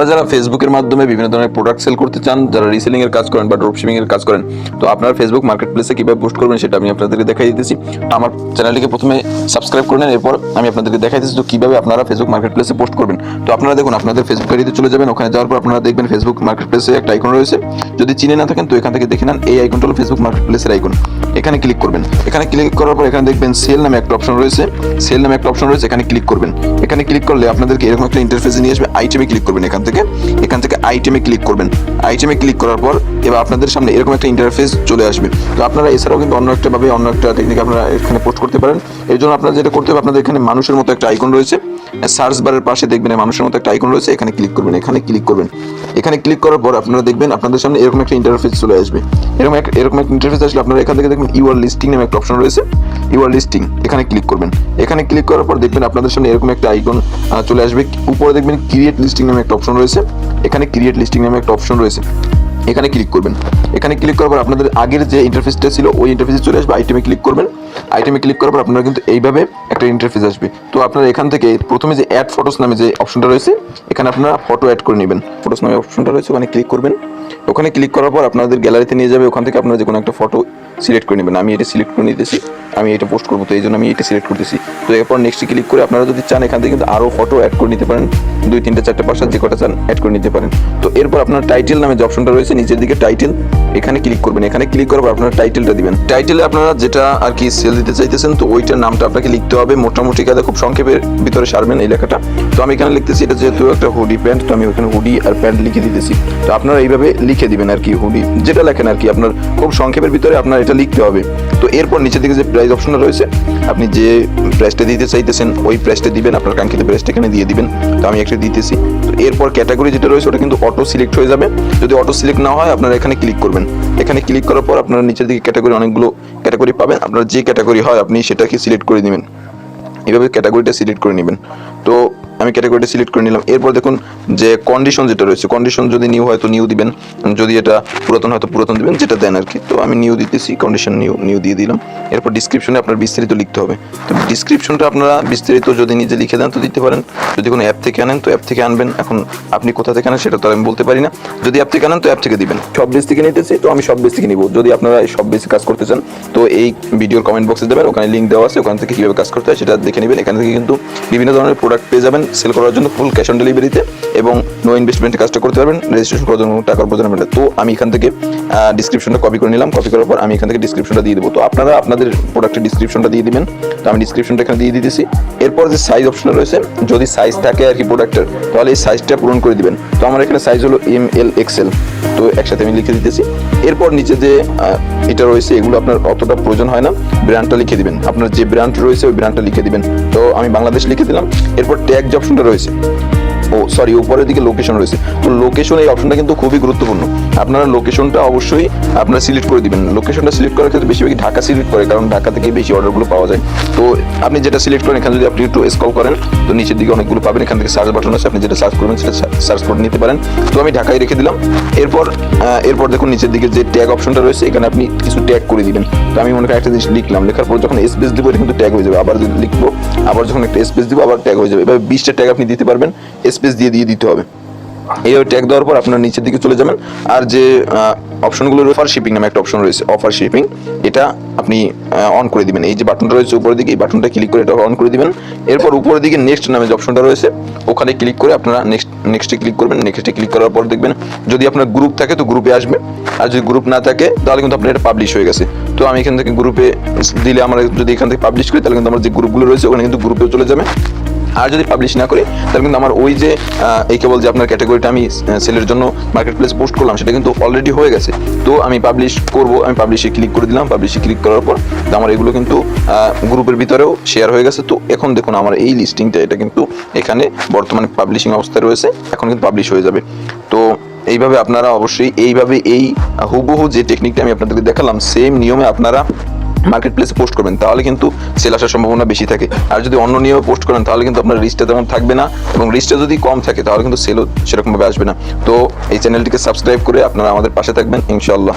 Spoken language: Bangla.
আপনারা যারা ফেসবুকের মাধ্যমে বিভিন্ন ধরনের প্রোডাক্ট সেল করতে চান, যারা রিসেলিং এর কাজ করেন বা ড্রপ শিপিং এর কাজ করেন, তো আপনারা ফেসবুক মার্কেট প্লেসে কিভাবে পোস্ট করবেন সেটা আমি আপনাদেরকে দেখাই দিতেছি। আমার চ্যানেলটিকে প্রথমে সাবস্ক্রাইব করে নেন, এরপর আমি আপনাদেরকে দেখাই দিচ্ছি তো কিভাবে আপনারা ফেসবুক মার্কেট প্লেসে পোস্ট করবেন। তো আপনারা দেখুন, আপনাদের ফেসবুক আইডিতে চলে যাবেন, ওখানে যাওয়ার পর আপনারা দেখবেন ফেসবুক মার্কেট প্লেসে একটা আইকন রয়েছে। যদি চিনে না থাকেন তো এখান থেকে দেখে নেন, এই আইকনটা হলো ফেসবুক মার্কেট প্লেসের আইকন। এখানে ক্লিক করবেন। এখানে ক্লিক করার পর এখানে দেখবেন সেল নামে একটা অপশন রয়েছে। সেল নামে একটা অপশন রয়েছে, এখানে ক্লিক করবেন। এখানে ক্লিক করলে আপনাদেরকে এরকম একটা ইন্টারফেসে নিয়ে আসবে। আইটেমে ক্লিক করবেন। এখান থেকে আইটেমে ক্লিক করবেন। আইটেমে ক্লিক করার পর এবার আপনাদের সামনে এরকম একটা ইন্টারফেস চলে আসবে। তো আপনারা এছাড়াও কিন্তু অন্য একটা টেকনিক আপনারা এখানে পোস্ট করতে পারেন। এর জন্য আপনারা যেটা করতে হবে, আপনাদের এখানে মানুষের মতো একটা আইকন রয়েছে, সার্চ বারের পাশে দেখবেন মানুষের মতো একটা আইকন রয়েছে, এখানে ক্লিক করবেন। এখানে ক্লিক করার পর আপনারা দেখবেন আপনাদের সামনে এরকম একটা ইন্টারফেস চলে আসবে। এরকম একটা ইন্টারফেস আসলে আপনারা এখান থেকে দেখবেন ইউর লিস্টিং নামে একটা অপশন রয়েছে। ইউর লিস্টিং, এখানে ক্লিক করবেন। এখানে ক্লিক করার পর দেখবেন আপনাদের সামনে এরকম একটা আইকন চলে আসবে। উপরে দেখবেন ক্রিয়েট লিস্টিং নামে একটা অপশন রয়েছে। এখানে ক্রিয়েট লিস্টিং নামে একটা অপশন রয়েছে, এখানে ক্লিক করবেন। এখানে ক্লিক করার পর আপনাদের আগের যে ইন্টারফেসটা ছিল ওই ইন্টারফেসে চলে আসবে। আইটেমে ক্লিক করবেন। আইটেমে ক্লিক করার পর আপনারা কিন্তু এইভাবে একটা ইন্টারফেস আসবে। তো আপনারা এখান থেকে প্রথমে যে অ্যাড ফটোস নামে যে অপশনটা রয়েছে, এখানে আপনারা ফটো অ্যাড করে নেবেন। ফটোস নামে অপশনটা রয়েছে, ওখানে ক্লিক করবেন। ওখানে ক্লিক করার পর আপনাদের গ্যালারিতে নিয়ে যাবে। ওখান থেকে আপনারা যে কোনো একটা ফটো সিলেক্ট করে নেবেন। আমি এটা সিলেক্ট করে নিতেছি, আমি এটা পোস্ট করবো, তো এই জন্য আমি এটা সিলেক্ট করতেছি। তো এরপর নেক্সট ক্লিক করে আপনারা যদি চান এখান থেকে কিন্তু আরও ফটো অ্যাড করে নিতে পারেন। 2, 3, 4, 5 যে কটা চান অ্যাড করে নিতে পারেন। তো এরপর আপনার টাইটেল নামে যে অপশনটা রয়েছে নিচের দিকে টাইটেল, এখানে ক্লিক করবেন। এখানে ক্লিক করার পর আপনারা টাইটেলটা দিবেন। টাইটেলে আপনারা যেটা আর কি সেল দিতে চাইতেছেন তো ওইটার নামটা আপনাকে লিখতে হবে। মোটামুটি কাজে খুব সংক্ষেপের ভিতরে সারবেন এই লেখাটা। তো আমি এখানে লিখতেছি এটা যেহেতু একটা হুডি প্যান্ট, তো আমি ওখানে হুডি আর প্যান্ট লিখে দিতেছি। তো আপনারা এইভাবে লিখে দিবেন আর কি, হুডি যেটা লেখেন আর কি, আপনার খুব সংক্ষেপের ভিতরে আপনার এটা লিখতে হবে। তো এরপর নিচের দিকে যে প্রাইস অপশনটা রয়েছে, আপনি যে প্রাইসটা দিতে চাইতেছেন ওই প্রাইসটা দিবেন, আপনার কাঙ্ক্ষিত প্রাইসটা এখানে দিয়ে দিবেন। তো আমি একটা দিতেছি। তো এরপর ক্যাটাগরি যেটা রয়েছে ওটা কিন্তু অটো সিলেক্ট হয়ে যাবে। যদি অটো সিলেক্ট না হয় আপনারা এখানে ক্লিক করবেন। এখানে ক্লিক করার পর আপনারা নিচের দিকে ক্যাটাগরি অনেকগুলো ক্যাটাগরি পাবেন। আপনার যে ক্যাটাগরি হয় আপনি সেটাকে সিলেক্ট করে দিবেন। এইভাবে ক্যাটাগরিটা সিলেক্ট করে নেবেন। তো আমি ক্যাটাগরিটা সিলেক্ট করে নিলাম। এরপর দেখুন যে কন্ডিশন যেটা রয়েছে, কন্ডিশন যদি নিউ হয় তো নিউ দিবেন, যদি এটা পুরাতন হয় তো পুরাতন দিবেন, যেটা দেন আর কি। তো আমি নিউ দিতেছি, কন্ডিশন নিউ দিয়ে দিলাম। এরপর ডিসক্রিপশনে আপনার বিস্তারিত লিখতে হবে। তো ডিসক্রিপশনটা আপনারা বিস্তারিত যদি নিজে লিখে দেন তো দিতে পারেন। যদি কোনো অ্যাপ থেকে আনেন তো অ্যাপ থেকে আনবেন। এখন আপনি কোথা থেকে আনেন সেটা তো আমি বলতে পারি না। যদি অ্যাপ থেকে আনেন তো অ্যাপ থেকে দিবেন। সব বেস থেকে নিতেছি, তো আমি সব বেস থেকে নিব। যদি আপনারা সব বেসে কাজ করতে চান তো এই ভিডিওর কমেন্ট বক্সে দেবেন, ওখানে লিঙ্ক দেওয়া আছে, ওখান থেকে কীভাবে কাজ করতে হয় সেটা দেখে নেবেন। এখান থেকে কিন্তু বিভিন্ন ধরনের প্রোডাক্ট পেয়ে যাবেন সেল করার জন্য, ফুল ক্যাশ অন ডেলিভারিতে, এবং নো ইনভেস্টমেন্টে কাজটা করতে পারবেন। রেজিস্ট্রেশন করার জন্য টাকার প্রয়োজন হবে না। তো আমি এখান থেকে ডিসক্রিপশনটা কপি করে নিলাম। কপি করার পর আমি এখান থেকে ডিসক্রিপশনটা দিয়ে দেবো। তো আপনারা আপনাদের প্রোডাক্টের ডিসক্রিপশনটা দিয়ে দিবেন। তো আমি ডিসক্রিপশনটা এখানে দিয়ে দিতেছি। এরপর যে সাইজ অপশন রয়েছে, যদি সাইজ থাকে আর কি প্রোডাক্টের, তাহলে এই সাইজটা পূরণ করে দিবেন। তো আমার এখানে সাইজ হলো ML XL, তো একসাথে আমি লিখে দিতেছি। এরপর নিচে যে এটা রয়েছে এগুলো আপনার অতটা প্রয়োজন হয় না, ব্র্যান্ডটা লিখে দিবেন। আপনার যে ব্র্যান্ড রয়েছে ওই ব্র্যান্ডটা লিখে দিবেন। তো আমি বাংলাদেশ লিখে দিলাম। এরপর ট্যাগ যে অপশনটা রয়েছে, উপরের দিকে লোকেশন রয়েছে। তো লোকেশন এই অপশনটা কিন্তু খুবই গুরুত্বপূর্ণ। আপনারা লোকেশনটা অবশ্যই আপনারা সিলেক্ট করে দিবেন। লোকেশনটা সিলেক্ট করার ক্ষেত্রে বেশিরভাগই ঢাকা সিলেক্ট করে, কারণ ঢাকা থেকে বেশি অর্ডারগুলো পাওয়া যায়। তো আপনি যেটা সিলেক্ট করেন, এখানে যদি আপনি একটু স্ক্রল করেন তো নিচের দিকে অনেকগুলো পাবেন। এখান থেকে সার্চ বাটন আছে, আপনি যেটা সার্চ করবেন সেটা সার্চ করে নিতে পারেন। তো আমি ঢাকায় রেখে দিলাম। এরপর দেখুন নিচের দিকে যে ট্যাগ অপশনটা রয়েছে, এখানে আপনি কিছু ট্যাগ করে দিবেন। তো আমি মনে করি একটা জিনিস লিখলাম, লেখার পর যখন স্পেস দিব এটা কিন্তু ট্যাগ হয়ে যাবে। আবার যদি লিখবো, আবার যখন একটা স্পেস দিব আবার ট্যাগ হয়ে যাবে। এভাবে 20টা ট্যাগ আপনি দিতে পারবেন, স্পেস দিয়ে দিতে হবে। এইভাবে ট্যাগ দেওয়ার পর আপনার নিচের দিকে চলে যাবেন। আর যে অপশনগুলো অফার শিপিং নামে একটা অপশন রয়েছে, অফার শিপিং, এটা আপনি অন করে দিবেন। এই যে বাটনটা রয়েছে উপরের দিকে, এই বাটনটা ক্লিক করে এটা অন করে দিবেন। এরপর উপরের দিকে নেক্সট নামে যে অপশনটা রয়েছে ওখানে ক্লিক করে আপনারা নেক্সটে ক্লিক করবেন। নেক্সটে ক্লিক করার পর দেখবেন যদি আপনার গ্রুপ থাকে তো গ্রুপে আসবে, আর যদি গ্রুপ না থাকে তাহলে কিন্তু আপনার এটা পাবলিশ হয়ে গেছে। তো আমি এখান থেকে গ্রুপে দিলে, আমরা যদি এখান থেকে পাবলিশ করি তাহলে কিন্তু আমার যে গ্রুপগুলো রয়েছে ওখানে কিন্তু গ্রুপেও চলে যাবে। আর যদি পাবলিশ না করি তাহলে কিন্তু আমার ওই যে এই কেবল যে আপনার ক্যাটাগরিটা আমি সেলের জন্য মার্কেট প্লেস পোস্ট করলাম সেটা কিন্তু অলরেডি হয়ে গেছে। তো আমি পাবলিশ করব, আমি পাবলিশে ক্লিক করে দিলাম। পাবলিশে ক্লিক করার পর আমার এগুলো কিন্তু গ্রুপের ভিতরেও শেয়ার হয়ে গেছে। তো এখন দেখুন আমার এই লিস্টিংটা এটা কিন্তু এখানে বর্তমানে পাবলিশিং অবস্থায় রয়েছে, এখন কিন্তু পাবলিশ হয়ে যাবে। তো এইভাবে আপনারা অবশ্যই এই হুবহু যে টেকনিকটা আমি আপনাদেরকে দেখালাম সেম নিয়মে আপনারা মার্কেট প্লেসে পোস্ট করবেন, তাহলে কিন্তু সেল আসার সম্ভাবনা বেশি থাকে। আর যদি অন্য নিয়মে পোস্ট করেন তাহলে কিন্তু আপনার রিচটা তেমন থাকবে না, এবং রিচটা যদি কম থাকে তাহলে কিন্তু সেলও সেরকমভাবে আসবে না। তো এই চ্যানেলটিকে সাবস্ক্রাইব করে আপনারা আমাদের পাশে থাকবেন ইনশাআল্লাহ।